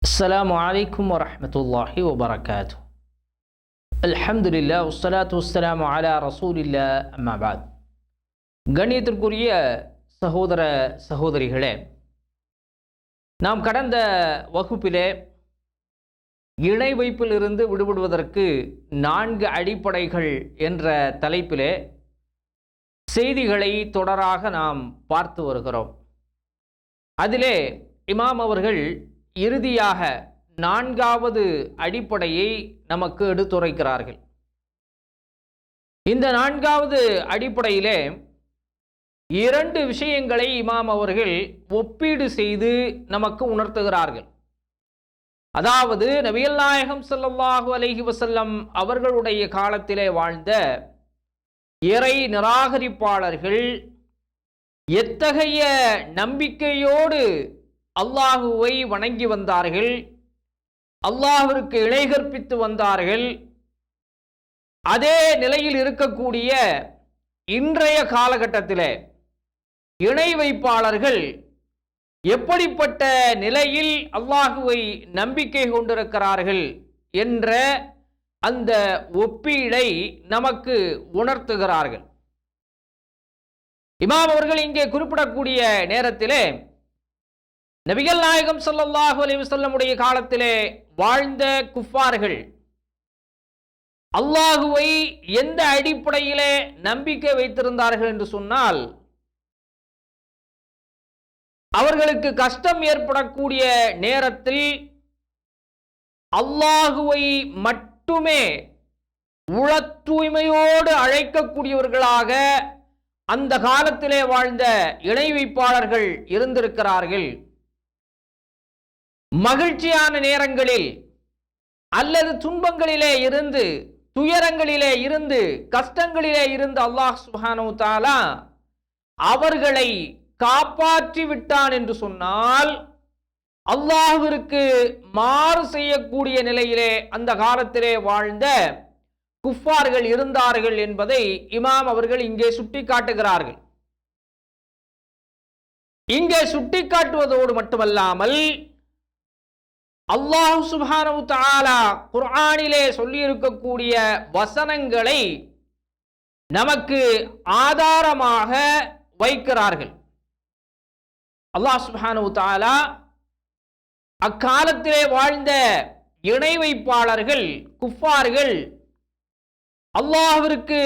السلام عليكم ورحمة الله وبركاته. الحمد لله والصلاة والسلام على رسول الله أما بعد. கண்ணியத்திற்குரிய சகோதர சகோதரிகளே, நாம் கடந்த வகுப்பிலே இணை வைப்பிலிருந்து விடுபடுவதற்கு 4 அடிப்படைகள் என்ற தலைப்பிலே செய்திகளை தொடராக நாம் பார்த்து வருகிறோம். அதிலே இமாம் அவர்கள் இறுதியாக 4வது அடிப்படையை நமக்கு எடுத்துரைக்கிறார்கள். இந்த 4வது அடிப்படையிலே 2 விஷயங்களை இமாம் அவர்கள் ஒப்பீடு செய்து நமக்கு உணர்த்துகிறார்கள். அதாவது நபிகள் நாயகம் ஸல்லல்லாஹு அலைஹி வஸல்லம் அவர்களுடைய காலத்திலே வாழ்ந்த இறை நிராகரிப்பாளர்கள் எத்தகைய நம்பிக்கையோடு அல்லாஹுவை வணங்கி வந்தார்கள், அல்லாஹ்விற்கு இணை கற்பித்து வந்தார்கள். அதே நிலையில் இருக்கக்கூடிய இன்றைய காலகட்டத்திலே இணை வைப்பாளர்கள் எப்படிப்பட்ட நிலையில் அல்லாஹுவை நம்பிக்கை கொண்டிருக்கிறார்கள் என்ற அந்த ஒப்பீடை நமக்கு உணர்த்துகிறார்கள். இமாம் அவர்கள் இங்கே குறிப்பிடக்கூடிய நேரத்திலே நபிகள் நாயகம் ஸல்லல்லாஹு அலைஹி வஸல்லம் உடைய காலத்திலே வாழ்ந்த குஃபார்கள் அல்லாஹுவை எந்த அடிப்படையிலே நம்பிக்கை வைத்திருந்தார்கள் என்று சொன்னால், அவர்களுக்கு கஷ்டம் ஏற்படக்கூடிய நேரத்தில் அல்லாஹுவை மட்டுமே உள தூய்மையோடு அழைக்கக்கூடியவர்களாக அந்த காலத்திலே வாழ்ந்த இணை வைப்பாளர்கள் இருந்திருக்கிறார்கள். மகிழ்ச்சியான நேரங்களில் அல்லது துன்பங்களிலே இருந்து, துயரங்களிலே இருந்து, கஷ்டங்களிலே இருந்து அல்லாஹ் சுப்ஹானஹு தஆலா அவர்களை காப்பாற்றி விட்டான் என்று சொன்னால், அல்லாஹ்விற்கு மாறு செய்யக்கூடிய நிலையிலே அந்த காலத்திலே வாழ்ந்த குஃபார்கள் இருந்தார்கள் என்பதை இமாம் அவர்கள் இங்கே சுட்டிக்காட்டுகிறார்கள். இங்கே சுட்டிக்காட்டுவதோடு மட்டுமல்லாமல் அல்லாஹ் சுப்ஹானஹு தஆலா குர்ஆனிலே சொல்லி இருக்கக்கூடிய வசனங்களை நமக்கு ஆதாரமாக வைக்கிறார்கள். அல்லாஹ் சுப்ஹானஹு தஆலா அக்காலத்திலே வாழ்ந்த இணை வைப்பாளர்கள் குஃபார்கள் அல்லாஹ்விற்கு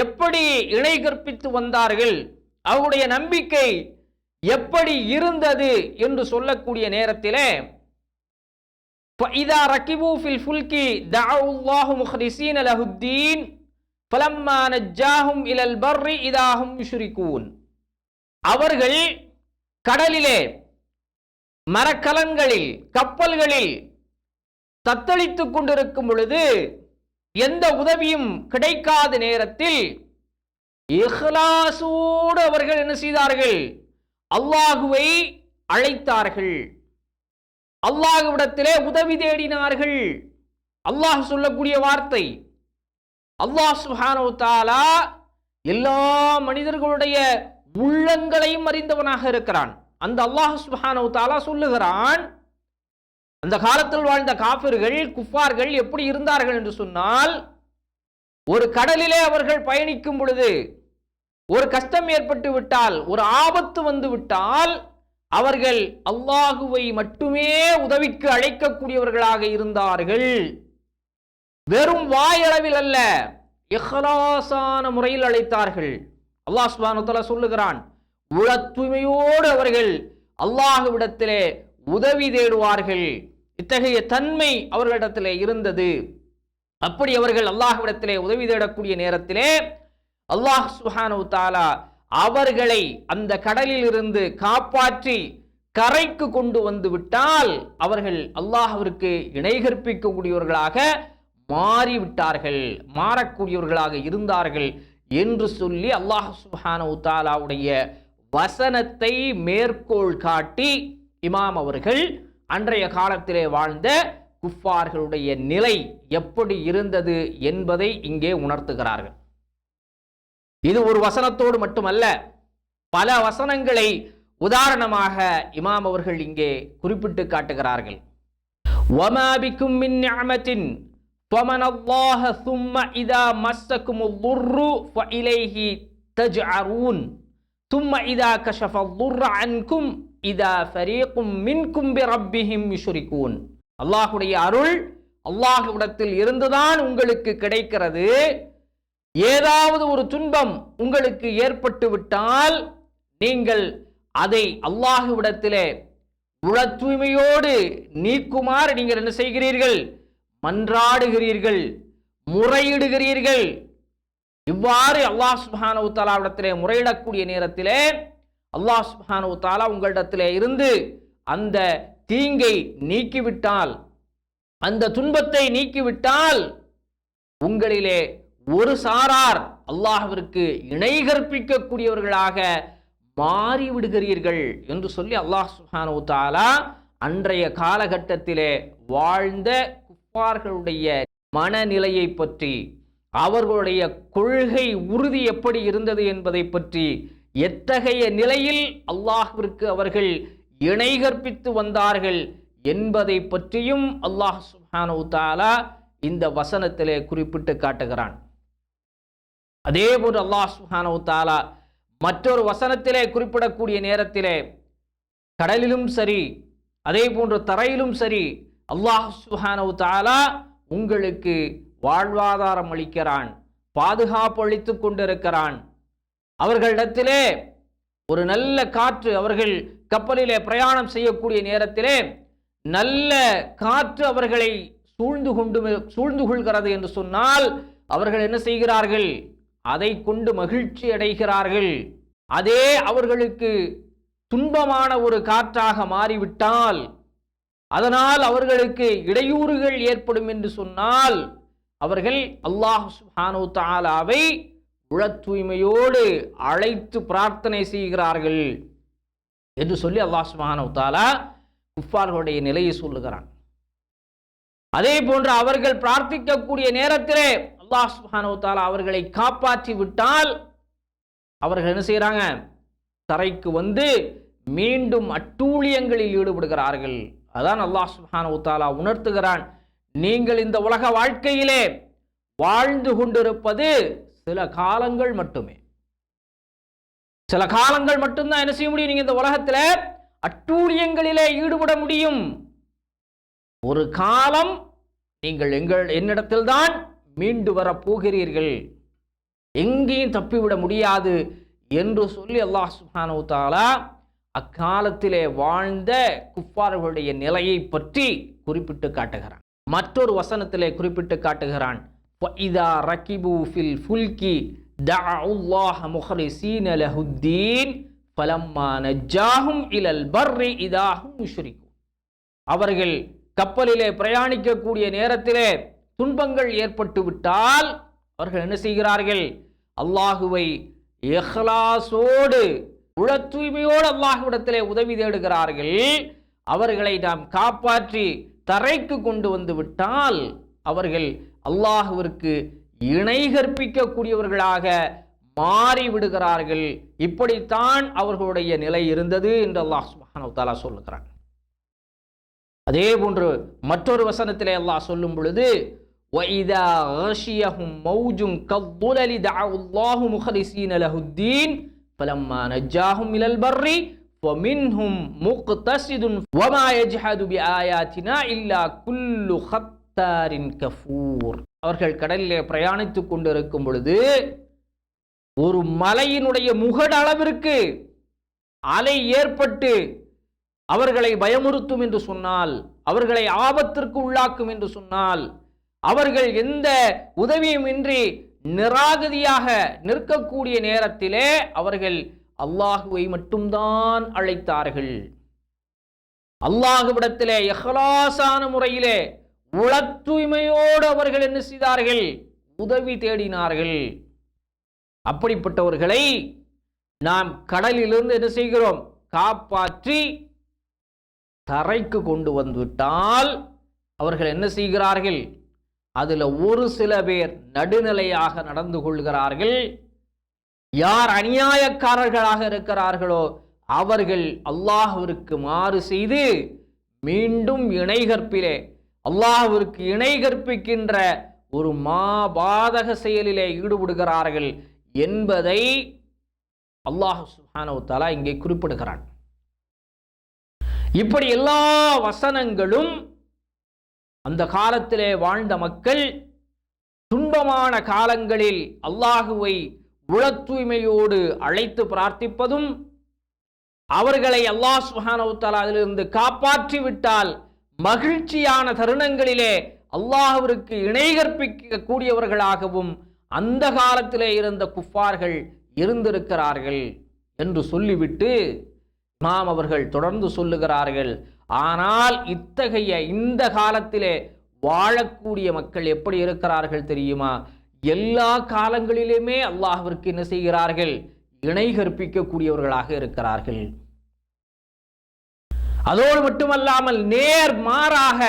எப்படி இணை கற்பித்து வந்தார்கள், அவருடைய நம்பிக்கை எப்படி இருந்தது என்று சொல்லக்கூடிய நேரத்திலே فَإِذَا رَكِبُوا فِي الْفُلْكِ دَعَوُا اللَّهَ مُخْلِصِينَ لَهُ الدِّينَ فَلَمَّا نَجَّاهُمْ إِلَى الْبَرِّ إِذَا هُمْ يُشْرِكُونَ. அவர்கள் கடலிலே, மரக்கலன்களில், கப்பல்களில் தத்தளித்துக் கொண்டிருக்கும் பொழுது, எந்த உதவியும் கிடைக்காத நேரத்தில் இஹ்லாஸோடு அவர்கள் என்ன செய்தார்கள்? அல்லாஹுவை அழைத்தார்கள், அல்லாஹ்விடத்திலே உதவி தேடினார்கள். அல்லாஹ் சொல்லக்கூடிய வார்த்தை, அல்லாஹ் சுப்ஹானஹு தஆலா எல்லா மனிதர்களுடைய உள்ளங்களையும் அறிந்தவனாக இருக்கிறான். அந்த அல்லாஹ் சுப்ஹானஹு தஆலா சொல்லுகிறான், அந்த காலத்தில் வாழ்ந்த காஃபிர்கள் குஃபார்கள் எப்படி இருந்தார்கள் என்று சொன்னால், ஒரு கடலிலே அவர்கள் பயணிக்கும் பொழுது ஒரு கஷ்டம் ஏற்பட்டு விட்டால், ஒரு ஆபத்து வந்து விட்டால், அவர்கள் அல்லாஹுவை மட்டுமே உதவிக்கு அழைக்கக்கூடியவர்களாக இருந்தார்கள். வெறும் வாயளவில் அல்ல, இஹ்லாஸான முறையில் அழைத்தார்கள். அல்லாஹ் சுப்ஹானஹு வ தஆலா சொல்லுகிறான், உள தூய்மையோடு அவர்கள் அல்லாஹ்விடத்திலே உதவி தேடுவார்கள். இத்தகைய தன்மை அவர்களிடத்திலே இருந்தது. அப்படி அவர்கள் அல்லாஹ்விடத்திலே உதவி தேடக்கூடிய நேரத்திலே அல்லாஹ் சுப்ஹானஹு வ தஆலா அவர்களை அந்த கடலில் இருந்து காப்பாற்றி கரைக்கு கொண்டு வந்து விட்டால், அவர்கள் அல்லாஹ்விற்கு இணை கற்பிக்கக்கூடியவர்களாக மாறிவிட்டார்கள், மாறக்கூடியவர்களாக இருந்தார்கள் என்று சொல்லி அல்லாஹ் சுப்ஹானஹு வ தஆலாவுடைய வசனத்தை மேற்கோள் காட்டி இமாம் அவர்கள் அன்றைய காலத்திலே வாழ்ந்த குஃபார்களுடைய நிலை எப்படி இருந்தது என்பதை இங்கே உணர்த்துகிறார்கள். இது ஒரு வசனத்தோடு மட்டுமல்ல, பல வசனங்களை உதாரணமாக இமாம் அவர்கள் இங்கே குறிப்பிட்டு காட்டுகிறார்கள். وما بكم من نعمة فمن الله ثم إذا مسكم الضر فإليه تجعرون ثم إذا كشف الضر عنكم إذا فريق منكم بربهم يشركون. அல்லாஹ்வுடைய அருள் அல்லாஹ்விடத்தில் இருந்துதான் உங்களுக்கு கிடைக்கிறது. ஏதாவது ஒரு துன்பம் உங்களுக்கு ஏற்பட்டு விட்டால் நீங்கள் அதை அல்லாஹ்விடத்திலே உள தூய்மையோடு நீக்குமாறு நீங்கள் என்ன செய்கிறீர்கள்? மன்றாடுகிறீர்கள், முறையிடுகிறீர்கள். இவ்வாறு அல்லாஹ் சுப்ஹானஹு வ தஆலாவிடத்திலே முறையிடக்கூடிய நேரத்திலே அல்லாஹ் சுப்ஹானஹு வ தஆலா உங்களிடத்திலே இருந்து அந்த தீங்கை நீக்கிவிட்டால், அந்த துன்பத்தை நீக்கிவிட்டால், உங்களிலே ஒரு சாரார் அல்லாஹ்விற்கு இணை கற்பிக்கக்கூடியவர்களாக மாறிவிடுகிறீர்கள் என்று சொல்லி அல்லாஹ் சுப்ஹானஹு வ தஆலா அன்றைய காலகட்டத்திலே வாழ்ந்த குஃபார்களுடைய மனநிலையை பற்றி, அவர்களுடைய கொள்கை உறுதி எப்படி இருந்தது என்பதை பற்றி, எத்தகைய நிலையில் அல்லாஹ்விற்கு அவர்கள் இணை கற்பித்து வந்தார்கள் என்பதை பற்றியும் அல்லாஹ் சுப்ஹானஹு வ தஆலா இந்த வசனத்திலே குறிப்பிட்டு காட்டுகிறான். அதே போன்று அல்லாஹ் சுப்ஹானஹு வ தஆலா மற்றொரு வசனத்திலே குறிப்பிடக்கூடிய நேரத்திலே கடலிலும் சரி, அதே போன்று தரையிலும் சரி, அல்லாஹ் சுப்ஹானஹு வ தஆலா உங்களுக்கு வாழ்வாதாரம் அளிக்கிறான், பாதுகாப்பு அளித்துக் கொண்டிருக்கிறான். அவர்களிடத்திலே ஒரு நல்ல காற்று, அவர்கள் கப்பலிலே பிரயாணம் செய்யக்கூடிய நேரத்திலே நல்ல காற்று அவர்களை சூழ்ந்து கொள்கிறது என்று சொன்னால் அவர்கள் என்ன செய்கிறார்கள்? அதை கொண்டு மகிழ்ச்சி அடைகிறார்கள். அதே அவர்களுக்கு துன்பமான ஒரு காற்றாக மாறிவிட்டால், அதனால் அவர்களுக்கு இடையூறுகள் ஏற்படும் என்று சொன்னால் அவர்கள் அல்லாஹ் சுப்ஹானஹு வ தஆலாவை உள தூய்மையோடு அழைத்து பிரார்த்தனை செய்கிறார்கள் என்று சொல்லி அல்லாஹ் சுப்ஹானஹு வ தஆலா குஃபார்களுடைய நிலையை சொல்லுகிறான். அதே போன்று அவர்கள் பிரார்த்திக்கக்கூடிய நேரத்திலே அல்லாஹ் சுப்ஹானஹு வ தஆலா அவர்களை காப்பாற்றி விட்டால் அவர்கள் என்ன செய்கிறாங்க? தரைக்கு வந்து மீண்டும் அட்டூழியங்களில் ஈடுபடுகிறார்கள். அதான் அல்லாஹ் சுப்ஹானஹு வ தஆலா உணர்த்துகிறான், நீங்கள் இந்த உலக வாழ்க்கையிலே வாழ்ந்து கொண்டிருப்பது சில காலங்கள் மட்டுமே. சில காலங்கள் மட்டும்தான் என்ன செய்ய முடியும்? நீங்க இந்த உலகத்துல அட்டூழியங்களிலே ஈடுபட முடியும். ஒரு காலம் நீங்கள் என்னிடத்தில் தான் மீண்டு வர போகிறீர்கள், எங்கேயும் தப்பிவிட முடியாது என்று சொல்லி அல்லாஹ் சுப்ஹானஹு வ தஆலா அக்காலத்திலே வாழ்ந்த குஃபார்களுடைய நிலையை பற்றி குறிப்பிட்டு காட்டுகிறான். மற்றொரு வசனத்திலே குறிப்பிட்டு காட்டுகிறான், فَإِذَا رَكِبُوا فِي الْفُلْكِ دَعَوُا اللَّهَ مُخْلِصِينَ لَهُ الدِّينَ فَلَمَّا نَجَّاهُمْ إِلَى الْبَرِّ إِذَا هُمْ يُشْرِكُونَ. அவர்கள் கப்பலிலே பிரயாணிக்கக்கூடிய நேரத்திலே துன்பங்கள் ஏற்பட்டு விட்டால் அவர்கள் என்ன செய்கிறார்கள்? அல்லாஹுவை இஹ்லாஸோடு உள தூய்மையோடு அல்லாஹ்விடத்திலே உதவி தேடுகிறார்கள். அவர்களை நாம் காப்பாற்றி தரைக்கு கொண்டு வந்து விட்டால் அவர்கள் அல்லாஹ்விற்கு இணை கற்பிக்கக்கூடியவர்களாக மாறிவிடுகிறார்கள். இப்படித்தான் அவர்களுடைய நிலை இருந்தது என்று அல்லாஹ் சுப்ஹானஹு வ தஆலா சொல்லுகிறான். அதே போன்று மற்றொரு வசனத்திலே அல்லாஹ் சொல்லும் பொழுது, وَإِذَا غَشِيَهُمْ مَوْجٌ كَالظُّلَلِ دَعَوُا اللَّهَ مُخْلِصِينَ لَهُ الدِّينَ فَلَمَّا نَجَّاهُمْ إِلَى الْبَرِّ فَمِنْهُمْ مُقْتَصِدٌ وَمَا يَجْحَدُ بِآيَاتِنَا إِلَّا كُلُّ خَتَّارٍ كَفُورٍ. அவர்கள் கடலிலே பிரயாணித்துக் கொண்டிருக்கும் பொழுது ஒரு மலையினுடைய முகடு அளவிற்கு அலை ஏற்பட்டு அவர்களை பயமுறுத்தும் என்று சொன்னால், அவர்களை ஆபத்திற்கு உள்ளாக்கும் என்று சொன்னால், அவர்கள் எந்த உதவியும் இன்றி நிராகதியாக நிற்கக்கூடிய நேரத்திலே அவர்கள் அல்லாஹுவை மட்டும்தான் அழைத்தார்கள். அல்லாஹுவிடத்திலே இஹ்லாஸான முறையிலே உள தூய்மையோடு அவர்கள் என்ன செய்தார்கள்? உதவி தேடினார்கள். அப்படிப்பட்டவர்களை நாம் கடலிலிருந்து என்ன செய்கிறோம்? காப்பாற்றி தரைக்கு கொண்டு வந்துவிட்டால் அவர்கள் என்ன செய்கிறார்கள்? அதில் ஒரு சில பேர் நடுநிலையாக நடந்து கொள்கிறார்கள். யார் அநியாயக்காரர்களாக இருக்கிறார்களோ அவர்கள் அல்லாஹ்விற்கு மாறு செய்து மீண்டும் இணை கற்பிலே அல்லாஹ்விற்கு இணை கற்பிக்கின்ற ஒரு மாபாதக செயலிலே ஈடுபடுகிறார்கள் என்பதை அல்லாஹ் சுப்ஹானஹு வ தஆலா இங்கே குறிப்பிடுகிறான். இப்படி எல்லா வசனங்களும் அந்த காலத்திலே வாழ்ந்த மக்கள் துன்பமான காலங்களில் அல்லாஹுவை உள தூய்மையோடு அழைத்து பிரார்த்திப்பதும், அவர்களை அல்லாஹ் சுப்ஹானஹு வ தஆலா அதிலிருந்து காப்பாற்றி விட்டால் மகிழ்ச்சியான தருணங்களிலே அல்லாஹ்விற்கு இணை கற்பிக்க கூடியவர்களாகவும் அந்த காலத்திலே இருந்த குஃபார்கள் இருந்திருக்கிறார்கள் என்று சொல்லிவிட்டு இமாம் அவர்கள் தொடர்ந்து சொல்லுகிறார்கள், ஆனால் இத்தகைய இந்த காலத்திலே வாழக்கூடிய மக்கள் எப்படி இருக்கிறார்கள் தெரியுமா? எல்லா காலங்களிலுமே அல்லாஹ்விற்கு என்ன செய்கிறார்கள்? இணை கற்பிக்கக்கூடியவர்களாக இருக்கிறார்கள். அதோடு மட்டுமல்லாமல் நேர் மாறாக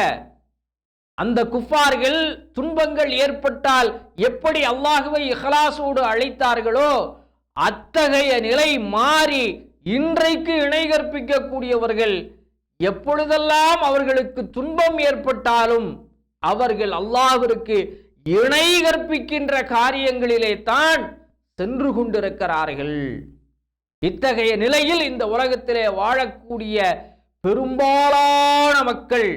அந்த குஃபார்கள் துன்பங்கள் ஏற்பட்டால் எப்படி அல்லாஹுவை இஹ்லாஸோடு அழைத்தார்களோ அத்தகைய நிலை மாறி இன்றைக்கு இணை கற்பிக்கக்கூடியவர்கள் எப்பொழுதெல்லாம் அவர்களுக்கு துன்பம் ஏற்பட்டாலும் அவர்கள் அல்லாஹ்விற்கு இணை கற்பிக்கின்ற காரியங்களிலே தான் சென்று கொண்டிருக்கிறார்கள். இத்தகைய நிலையில் இந்த உலகத்திலே வாழக்கூடிய பெரும்பாலான மக்கள்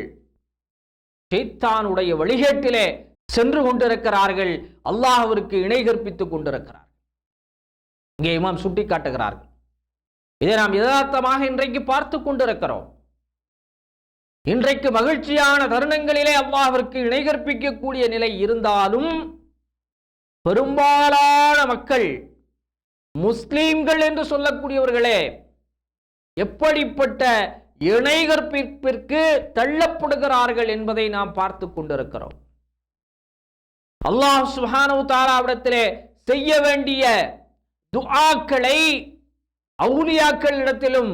ஷைத்தானுடைய வழிகேட்டிலே சென்று கொண்டிருக்கிறார்கள், அல்லாஹ்விற்கு இணை கற்பித்துக் கொண்டிருக்கிறார்கள். இங்கே இமாம் சுட்டி காட்டுகிறார்கள். இதை நாம் யதார்த்தமாக இன்றைக்கு பார்த்து கொண்டிருக்கிறோம். இன்றைக்கு மகிழ்ச்சியான தருணங்களிலே அல்லாஹ்விற்கு இணை கற்பிக்கக்கூடிய நிலை இருந்தாலும் பெரும்பாலான மக்கள் முஸ்லிம்கள் என்று சொல்லக்கூடியவர்களே எப்படிப்பட்ட இணை கற்பிப்பிற்கு தள்ளப்படுகிறார்கள் என்பதை நாம் பார்த்து கொண்டிருக்கிறோம். அல்லாஹ் சுப்ஹானஹு வ தஆலாவிடத்திலே செய்ய வேண்டிய துஆக்களை அவுலியாக்களிடத்திலும்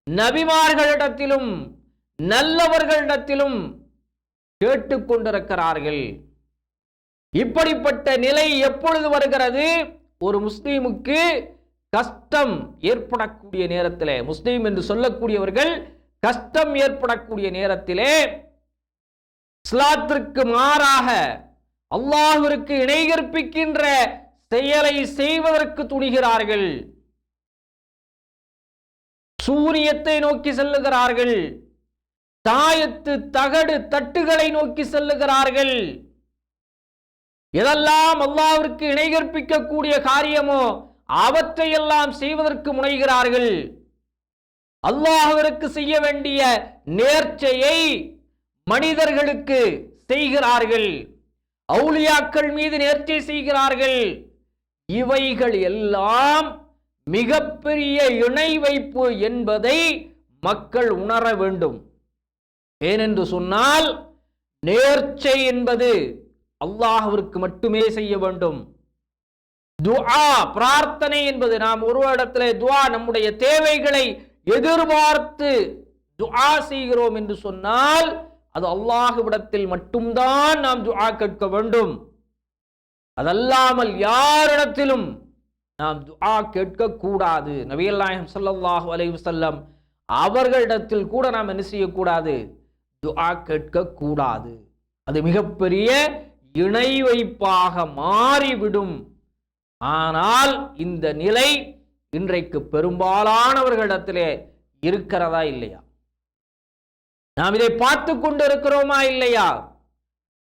நபிமார்களிடத்திலும் நல்லவர்களிடத்திலும் கேட்டுக்கொண்டிருக்கிறார்கள். இப்படிப்பட்ட நிலை எப்பொழுது வருகிறது? ஒரு முஸ்லீமுக்கு கஷ்டம் ஏற்படக்கூடிய நேரத்திலே, முஸ்லீம் என்று சொல்லக்கூடியவர்கள் கஷ்டம் ஏற்படக்கூடிய நேரத்திலே இஸ்லாத்திற்கு மாறாக அல்லாஹ்விற்கு இணை கற்பிக்கின்ற செயலை செய்வதற்கு துணிகிறார்கள். சூனியத்தை நோக்கி செல்லுகிறார்கள், தாயத்து தகடு தட்டுகளை நோக்கி செல்லுகிறார்கள். எதெல்லாம் அல்லாஹ்விற்கு இணை கற்பிக்கக்கூடிய காரியமோ அவற்றையெல்லாம் செய்வதற்கு முனைகிறார்கள். அல்லாஹ்விற்கு செய்ய வேண்டிய நேர்ச்சையை மனிதர்களுக்கு செய்கிறார்கள், அவுலியாக்கள் மீது நேர்ச்சை செய்கிறார்கள். இவைகள் எல்லாம் மிகப்பெரிய இணை வைப்பு என்பதை மக்கள் உணர வேண்டும். ஏனென்று சொன்னால் நேர்ச்சை என்பது அல்லாஹ்விற்கு மட்டுமே செய்ய வேண்டும். துஆ பிரார்த்தனை என்பது நாம் ஒரு இடத்திலே துஆ நம்முடைய தேவைகளை எதிர்பார்த்து துஆ செய்கிறோம் என்று சொன்னால் அது அல்லாஹ்விடத்தில் மட்டும்தான் நாம் துஆ கேட்க வேண்டும். அதல்லாமல் யாரிடத்திலும் நாம் துஆ கேட்க கூடாது. நபிகள் நாயகம் ஸல்லல்லாஹு அலைஹி வஸல்லம் அவர்களிடத்தில் கூட நாம் என்ன செய்யக்கூடாது? துஆ கேட்க கூடாது. அது மிகப்பெரிய இணை வைப்பாக மாறிவிடும். ஆனால் இந்த நிலை இன்றைக்கு பெரும்பாலானவர்களிடத்திலே இருக்கிறதா இல்லையா? நாம் இதை பார்த்து கொண்டு இருக்கிறோமா இல்லையா?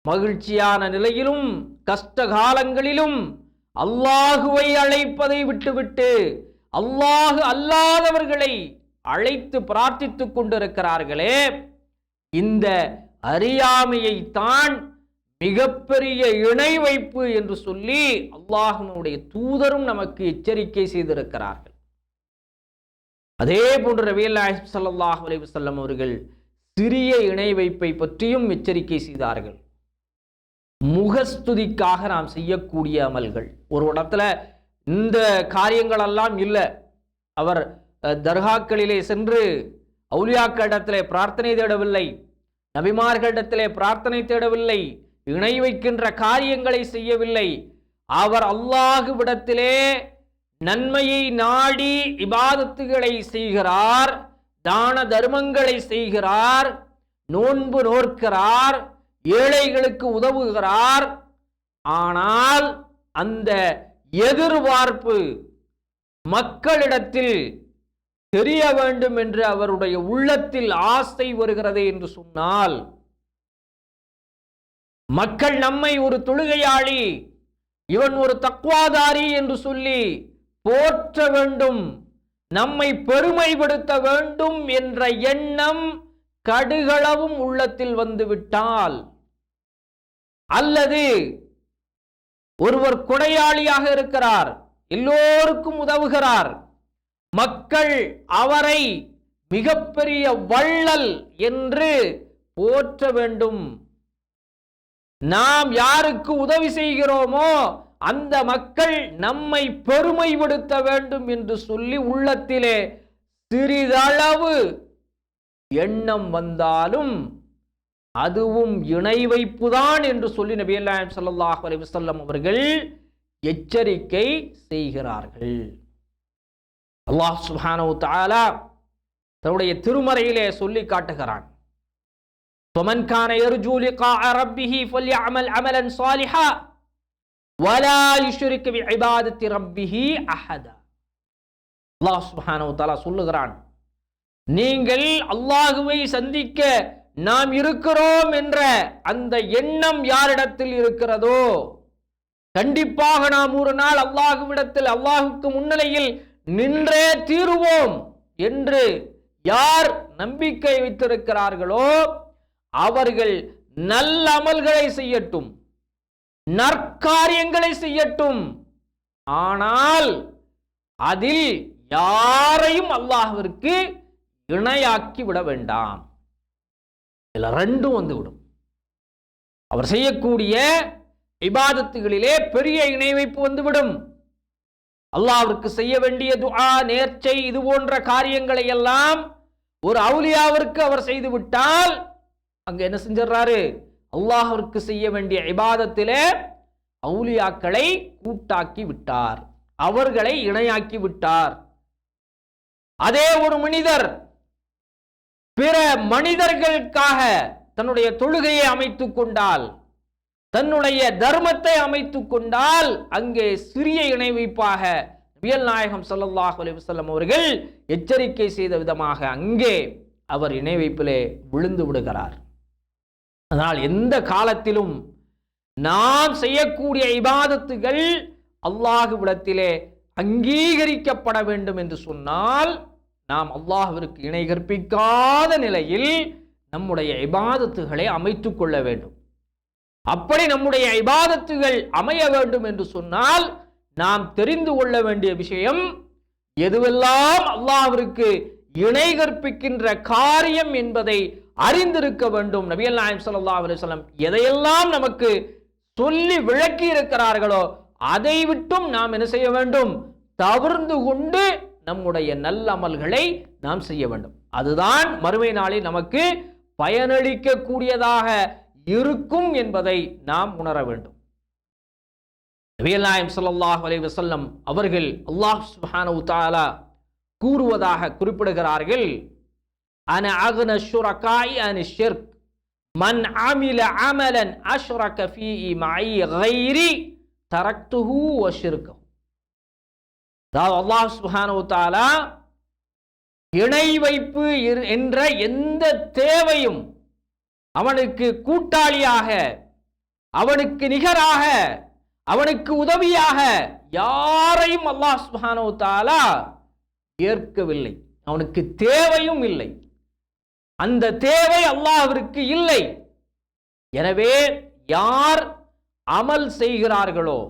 மகிழ்ச்சியான நிலையிலும் கஷ்ட காலங்களிலும் அல்லாஹுவை அழைப்பதை விட்டுவிட்டு அல்லாஹு அல்லாதவர்களை அழைத்து பிரார்த்தித்துக் கொண்டிருக்கிறார்களே, இந்த அறியாமையை தான் மிகப்பெரிய இணை வைப்பு என்று சொல்லி அல்லாஹ்வுடைய தூதரும் நமக்கு எச்சரிக்கை செய்திருக்கிறார்கள். அதே போன்று நபிகள் நாயகம் ஸல்லல்லாஹு அலைஹி வஸல்லம் அவர்கள் சிறிய இணை வைப்பை பற்றியும் எச்சரிக்கை செய்தார்கள். முகஸ்துதிக்காக நாம் செய்யக்கூடிய அமல்கள், ஒரு இடத்துல இந்த காரியங்கள் எல்லாம் இல்லை, அவர் தர்காக்களிலே சென்று அவுலியாக்களிடத்திலே பிரார்த்தனை தேடவில்லை, நபிமார்களிடத்திலே பிரார்த்தனை தேடவில்லை, இணை வைக்கின்ற காரியங்களை செய்யவில்லை, அவர் அல்லாஹ்விடத்திலே நன்மையை நாடி இபாதத்துகளை செய்கிறார், தான தர்மங்களை செய்கிறார், நோன்பு நோக்கிறார், ஏழைகளுக்கு உதவுகிறார். ஆனால் அந்த எதிர்பார்ப்பு மக்களிடத்தில் தெரிய வேண்டும் என்று அவருடைய உள்ளத்தில் ஆசை வருகிறது என்று சொன்னால், மக்கள் நம்மை ஒரு தொழுகையாளி, இவன் ஒரு தக்வாதாரி என்று சொல்லி போற்ற வேண்டும், நம்மை பெருமைப்படுத்த வேண்டும் என்ற எண்ணம் கடுகளவும் உள்ளத்தில் வந்துவிட்டால், அல்லது ஒருவர் கொடையாளியாக இருக்கிறார், எல்லோருக்கும் உதவுகிறார், மக்கள் அவரை மிகப்பெரிய வள்ளல் என்று போற்ற வேண்டும், நாம் யாருக்கு உதவி செய்கிறோமோ அந்த மக்கள் நம்மை பெருமைப்படுத்த வேண்டும் என்று சொல்லி உள்ளத்திலே சிறிதளவு எண்ணம் வந்தாலும் அதுவும் இணை வைப்புதான் என்று சொல்லி நபிகள் நாயகம் ஸல்லல்லாஹு அலைஹி வஸல்லம் அவர்கள் எச்சரிக்கை செய்கிறார்கள். அல்லாஹ் சுப்ஹானஹு வ தஆலா தன்னுடைய திருமறையிலே சொல்லி காட்டுகிறான், فمن كان يرجو لقاء ربه فليعمل عملا صالحا ولا يشرك بعبادة ربه أحدا. அல்லாஹ் சுப்ஹானஹு வ தஆலா சொல்லுகிறான், நீங்கள் அல்லாஹ்வை சந்திக்க நாம் இருக்கிறோம் என்ற அந்த எண்ணம் யாரிடத்தில் இருக்கிறதோ, கண்டிப்பாக நாம் ஒரு நாள் அல்லாஹ்விடத்தில் அல்லாஹ்வுக்கு முன்னிலையில் நின்றே தீருவோம் என்று யார் நம்பிக்கை வைத்திருக்கிறார்களோ அவர்கள் நல்ல அமல்களை செய்யட்டும், நற்காரியங்களை செய்யட்டும், ஆனால் அதில் யாரையும் அல்லாஹ்விற்கு இணையாக்கி விட வேண்டாம். இதுல ரெண்டும் வந்துவிடும். அவர் செய்யக்கூடிய இபாதத்துகளிலே பெரிய இணை வைப்பு வந்துவிடும். அல்லாஹ்விற்கு செய்ய வேண்டிய துஆ, நேர்ச்சை, இது போன்ற காரியங்களை எல்லாம் ஒரு அவுலியாவிற்கு அவர் செய்து விட்டால் அங்க என்ன செஞ்சிடறாரு, அல்லாஹ்விற்கு செய்ய வேண்டிய இபாதத்திலே அவுலியாக்களை கூட்டாக்கி விட்டார், அவர்களை இணையாக்கி விட்டார். அதே ஒரு மனிதர் பிற மனிதர்களுக்காக தன்னுடைய தொழுகையை அமைத்துக் கொண்டால், தன்னுடைய தர்மத்தை அமைத்துக் கொண்டால், அங்கே சிறிய இணை வைப்பாக நபிகள் நாயகம் ஸல்லல்லாஹு அலைஹி வஸல்லம் அவர்கள் எச்சரிக்கை செய்த விதமாக அங்கே அவர் இணை வைப்பிலே விழுந்து விடுகிறார். அதனால் எந்த காலத்திலும் நாம் செய்யக்கூடிய இபாதத்துகள் அல்லாஹ்விடத்திலே அங்கீகரிக்கப்பட வேண்டும் என்று சொன்னால், நாம் அல்லாஹ்விற்கு இணை கற்பிக்காத நிலையில் நம்முடைய இபாதத்துகளை அமைத்துக் கொள்ள வேண்டும். அப்படி நம்முடைய இபாதத்துகள் அமைய வேண்டும் என்று சொன்னால் நாம் தெரிந்து கொள்ள வேண்டிய விஷயம், எதுவெல்லாம் அல்லாஹ்விற்கு இணை கற்பிக்கின்ற காரியம் என்பதை அறிந்திருக்க வேண்டும். நபிகள் நாயகம் ஸல்லல்லாஹு அலைஹி வஸல்லம் எதையெல்லாம் நமக்கு சொல்லி விளக்கி இருக்கிறார்களோ அதை விட்டும் நாம் என்ன செய்ய வேண்டும், தவிர்ந்து கொண்டு நம்முடைய நல்ல அமல்களை நாம் செய்ய வேண்டும். அதுதான் மறுமை நாளில் நமக்கு பயனளிக்க கூடியதாக இருக்கும் என்பதை நாம் உணர வேண்டும். நபிகள் நாயகம் ஸல்லல்லாஹு அலைஹி வஸல்லம் அவர்கள் அல்லாஹ் சுப்ஹானஹு வ தஆலா கூறுவதாக குறிப்பிடுகிறார்கள், அன அக்ன ஷுரகாஇ அன் ஷிர்க் மன் அமில அமலன் அஷ்ரக ஃபீஹி மஇ கைரி தரக்துஹு வ ஷிர்கஹு. அல்லாஹ் சுப்ஹானஹு வ தஆலா இணை வைப்பு என்ற எந்த தேவையும் அவனுக்கு கூட்டாளியாக, அவனுக்கு நிகராக, அவனுக்கு உதவியாக யாரையும் அல்லாஹ் சுப்ஹானஹு வ தஆலா ஏற்கவில்லை. அவனுக்கு தேவையும் இல்லை, அந்த தேவை அல்லாஹ்விற்கு இல்லை. எனவே யார் அமல் செய்கிறார்களோ,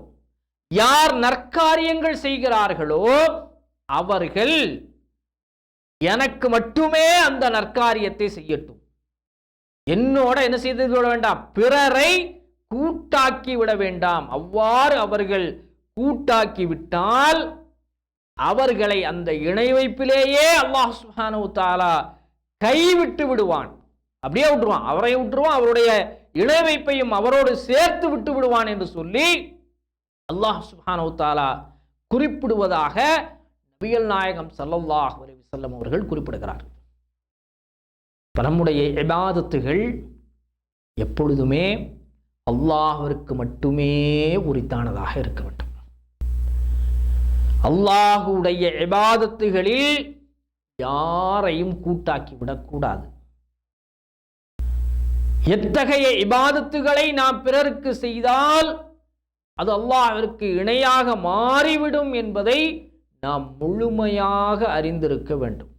யார் நற்காரியங்கள் செய்கிறார்களோ அவர்கள் எனக்கு மட்டுமே அந்த நற்காரியத்தை செய்யட்டும், என்னோட என்ன செய்து விட வேண்டாம், பிறரை கூட்டாக்கி விட வேண்டாம். அவ்வாறு அவர்கள் கூட்டாக்கி விட்டால் அவர்களை அந்த இணை வைப்பிலேயே அல்லாஹ் சுப்ஹானஹு வ தஆலா கைவிட்டு விடுவான். அப்படியே விட்டுருவான், அவரை விட்டுருவான், அவருடைய இணை வைப்பையும் அவரோடு சேர்த்து விட்டு விடுவான் என்று சொல்லி அல்லாஹ் சுப்ஹானஹு வ தஆலா குறிப்பிடுவதாக நபிகள் நாயகம் ஸல்லல்லாஹு அலைஹி வஸல்லம் அவர்கள் குறிப்பிடுகிறார்கள். நம்முடைய இபாதத்துகள் எப்பொழுதுமே அல்லாஹ்விற்கு மட்டுமே உரித்தானதாக இருக்க வேண்டும். அல்லாஹ்வுடைய இபாதத்துகளில் யாரையும் கூட்டாக்கி விடக்கூடாது. எத்தகைய இபாதத்துகளை நாம் பிறருக்கு செய்தால் அது அல்லாஹ்விற்கு இணையாக மாறிவிடும் என்பதை நாம் முழுமையாக அறிந்திருக்க வேண்டும்.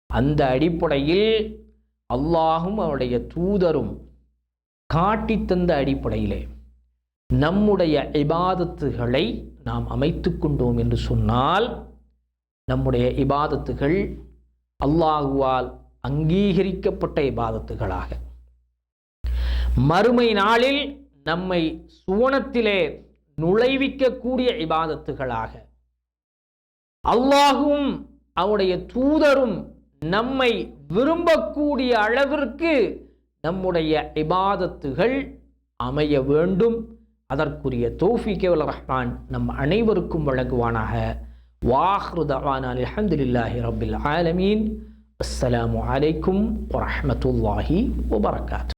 அந்த அடிப்படையில் அல்லாஹும் அவருடைய தூதரும் காட்டி தந்த அடிப்படையிலே நம்முடைய இபாதத்துகளை நாம் அமைத்து கொண்டோம் என்று சொன்னால் நம்முடைய இபாதத்துகள் அல்லாஹுவால் அங்கீகரிக்கப்பட்ட இபாதத்துகளாக, மறுமை நாளில் நம்மை சுவனத்திலே நுழைவிக்கக்கூடிய இபாதத்துகளாக, அல்லாஹும் அவருடைய தூதரும் நம்மை விரும்பக்கூடிய அளவிற்கு நம்முடைய இபாதத்துகள் அமைய வேண்டும். அதற்குரிய தௌஃபீக் வல் ரஹ்மான் நம் அனைவருக்கும் வழங்குவானாக. வாஹிரு தஅவானா அல்ஹம்துலில்லாஹி ரப்பில் ஆலமீன். அஸ்ஸலாமு அலைக்கும் வரஹ்மத்துல்லாஹி வபரகாத்துஹு.